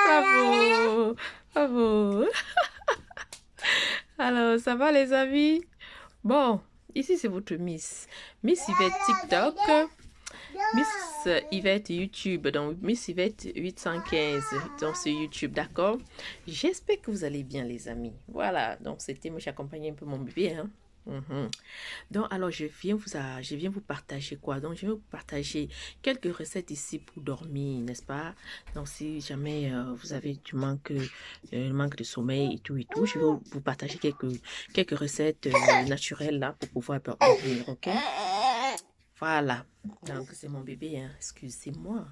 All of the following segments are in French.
Bravo, bravo. Alors, ça va les amis? Bon, ici c'est votre Miss. Miss Yvette TikTok. Miss Yvette YouTube. Donc, Miss Yvette 815 dans ce YouTube, d'accord? J'espère que vous allez bien les amis. Voilà, donc c'était, moi j'accompagnais un peu mon bébé, hein. Donc, alors, je viens vous partager quoi? Donc, je vais vous partager quelques recettes ici pour dormir, n'est-ce pas? Donc, si jamais vous avez du manque de sommeil et tout, je vais vous partager quelques recettes naturelles là pour pouvoir dormir, ok? Voilà. Donc, c'est mon bébé, hein. Excusez-moi.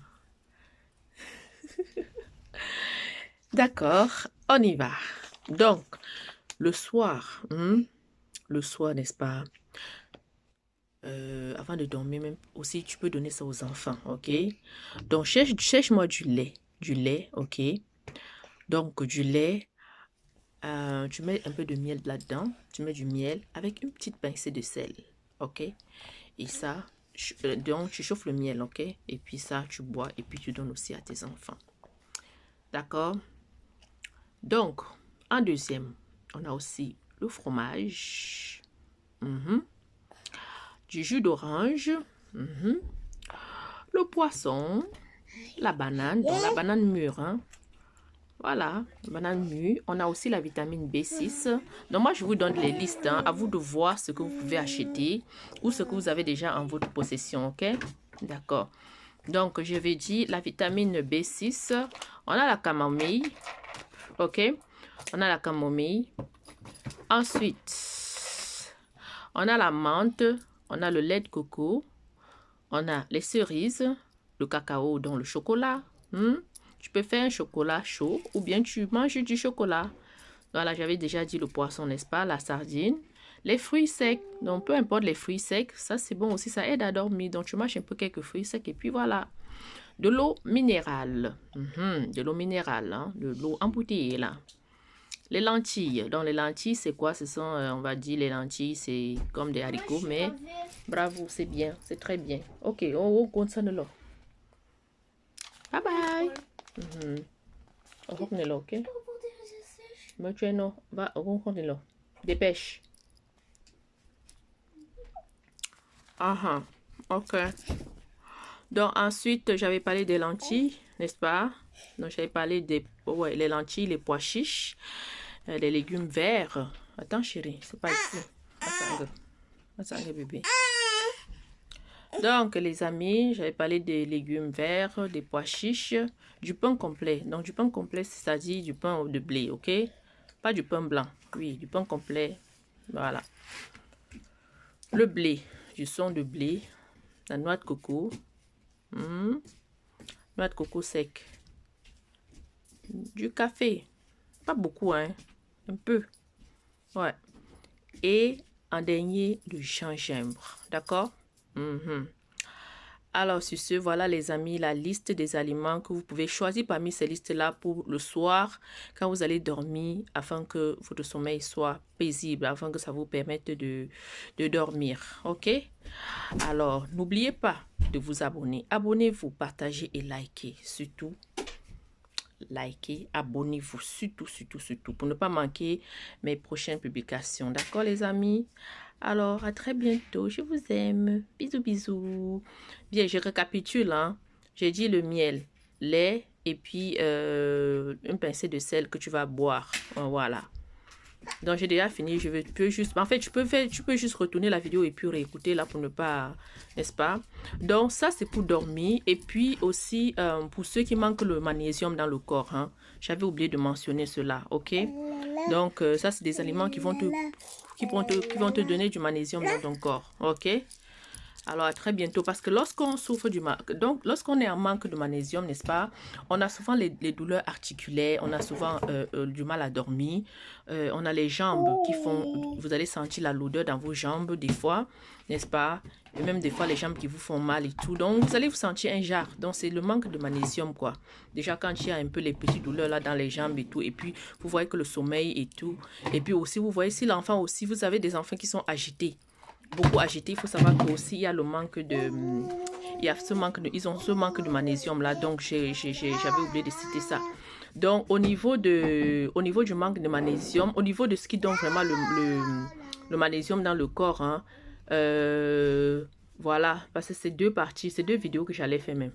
D'accord, on y va. Donc, le soir, n'est-ce pas? Avant de dormir, même aussi, tu peux donner ça aux enfants, ok? Donc, cherche-moi du lait, ok? Donc, du lait, tu mets un peu de miel là-dedans, tu mets du miel avec une petite pincée de sel, ok? Et ça, donc, tu chauffes le miel, ok? Et puis ça, tu bois et puis tu donnes aussi à tes enfants, d'accord? Donc, en deuxième, on a aussi le fromage, du jus d'orange, le poisson, la banane, donc la banane mûre, hein. Voilà, banane mûre. On a aussi la vitamine B6. Donc moi, je vous donne les listes, hein. À vous de voir ce que vous pouvez acheter ou ce que vous avez déjà en votre possession, ok? D'accord. Donc, je vais dire la vitamine B6. On a la camomille, ok? On a la camomille. Ensuite, on a la menthe, on a le lait de coco, on a les cerises, le cacao, donc le chocolat. Tu peux faire un chocolat chaud ou bien tu manges du chocolat. Voilà, j'avais déjà dit le poisson, n'est-ce pas? La sardine. Les fruits secs, donc peu importe les fruits secs, ça c'est bon aussi, ça aide à dormir. Donc tu manges un peu quelques fruits secs et puis voilà. De l'eau minérale, de l'eau minérale, hein? De l'eau embouteillée là. Les lentilles, donc les lentilles c'est quoi? Ce sont, on va dire les lentilles, c'est comme des haricots, mais bravo, c'est bien, c'est très bien. Ok, on compte ça de l'eau. Bye bye. On compte de l'eau, ok? Mais tu es non, va, on compte de l'eau. Dépêche. Ok. Donc ensuite, j'avais parlé des lentilles, n'est-ce pas? Donc j'avais parlé des, ouais, les lentilles, les pois chiches, les légumes verts. Attends chérie, c'est pas ici. Attends, bébé. Donc les amis, j'avais parlé des légumes verts, des pois chiches, du pain complet. Donc du pain complet, c'est-à-dire du pain de blé, ok? Pas du pain blanc, oui, du pain complet. Voilà. Le blé, du son de blé, la noix de coco. Noix de coco sec. Du café. Pas beaucoup, hein. Un peu. Ouais. Et en dernier, du gingembre. D'accord? Alors, sur ce, voilà les amis, la liste des aliments que vous pouvez choisir parmi ces listes-là pour le soir, quand vous allez dormir, afin que votre sommeil soit paisible, afin que ça vous permette de dormir. Ok? Alors, n'oubliez pas de vous abonner. Abonnez-vous, partagez et likez. Surtout, likez, abonnez-vous. Surtout, pour ne pas manquer mes prochaines publications. D'accord, les amis? Alors, à très bientôt. Je vous aime. Bisous, bisous. Bien, je récapitule, hein. J'ai dit le miel, lait et puis une pincée de sel que tu vas boire. Voilà. Donc, j'ai déjà fini. Je peux juste... En fait, tu peux juste retourner la vidéo et puis réécouter là pour ne pas... N'est-ce pas? Donc, ça, c'est pour dormir. Et puis aussi, pour ceux qui manquent le magnésium dans le corps, hein. J'avais oublié de mentionner cela, ok? Donc, ça, c'est des aliments qui vont te donner du magnésium dans ton corps, ok? Alors, à très bientôt, parce que lorsqu'on souffre lorsqu'on est en manque de magnésium, n'est-ce pas, on a souvent les douleurs articulaires, on a souvent du mal à dormir, on a les jambes qui font, vous allez sentir la lourdeur dans vos jambes des fois, n'est-ce pas, et même des fois les jambes qui vous font mal et tout. Donc, vous allez vous sentir un jar. Donc, c'est le manque de magnésium, quoi. Déjà, quand il y a un peu les petites douleurs là dans les jambes et tout, et puis vous voyez que le sommeil et tout. Et puis aussi, vous voyez si l'enfant aussi, vous avez des enfants qui sont agités. Beaucoup agités, il faut savoir qu'aussi il y a le manque de... Il y a ce manque de... Ils ont ce manque de magnésium là, donc j'avais oublié de citer ça. Donc au niveau du manque de magnésium, au niveau de ce qui donne vraiment le magnésium dans le corps, hein, voilà, parce que c'est deux parties, c'est deux vidéos que j'allais faire même.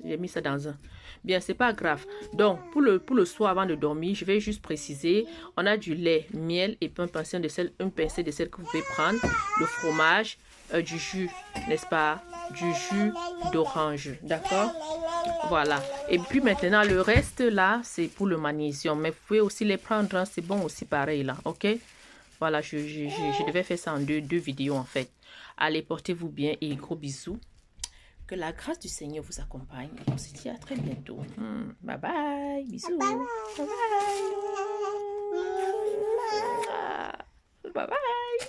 J'ai mis ça dans un. Bien, c'est pas grave. Donc, pour le soir avant de dormir, je vais juste préciser, on a du lait, miel et puis une pincée de sel que vous pouvez prendre, le fromage, du jus, n'est-ce pas? Du jus d'orange, d'accord? Voilà. Et puis maintenant, le reste là, c'est pour le magnésium. Mais vous pouvez aussi les prendre, hein, c'est bon aussi pareil là, ok? Voilà, je devais faire ça en deux vidéos en fait. Allez, portez-vous bien et gros bisous. Que la grâce du Seigneur vous accompagne. Et on se dit à très bientôt. Bye bye. Bisous. Bye bye. Bye bye.